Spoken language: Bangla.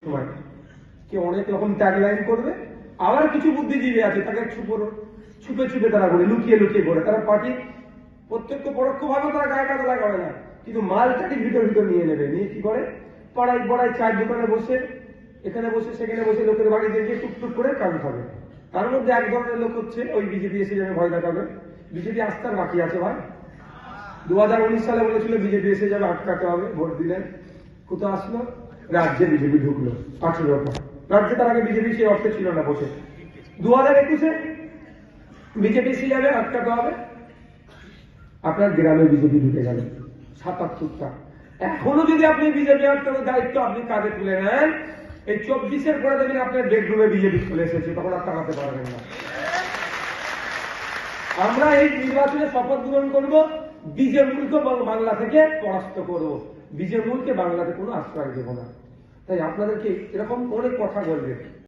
সময় কে অনেক রকম ট্যাগলাইন করবে, আবার কিছু বুদ্ধিজীবী আছে তাকে ছুপে ছুপে তারা করে, লুকিয়ে লুকিয়ে করে। তারা পার্টি প্রত্যক্ষ পরোক্ষ ভাবে তারা গায়ে কাটা লাগাবে না, কিন্তু মালটাকে ভিতর ভিতর নিয়ে নেবে। নিয়ে কি করে, পাড়ায় পড়ায় চায়ের দোকানে বসে, এখানে বসে সেখানে বসে লোকের বাড়িতে গিয়ে টুকটুক করে কান খাবে। তার মধ্যে এক ধরনের লোক হচ্ছে ওই বিজেপি এসে যাবে ভয় দেখাবে। বিজেপি আস্থার বাকি আছে ভাই। 2019 সালে বলেছিল বিজেপি এসে যাবে, আটকাতে হবে, ভোট দিলেন। কোথাও আসলো, রাজ্যে বিজেপি ঢুকলো 18টা রাজ্যে। তার আগে বিজেপি সেই অর্থে ছিল না বসে। 2021-এ বিজেপি এসে যাবে, আটকাতে হবে। আপনার গ্রামে বিজেপি ঢুকে গেল 77টা। এখনো যদি আপনি বিজেপি আটকানোর দায়িত্ব আপনি কাজে তুলে নেন, এই 24-এর পরে দেখবেন আপনার বেডরুমে বিজেপি চলে এসেছে, তখন আর টাকাতে পারবেন না। আমরা এই নির্বাচনে শপথ গ্রহণ করবো, বীজেমূলকে বাংলা থেকে পরাস্ত করব, বীজেমূলকে বাংলাতে কোনো আশ্রয় দেব না। তাই আপনাদেরকে এরকম অনেক কথা বলবে।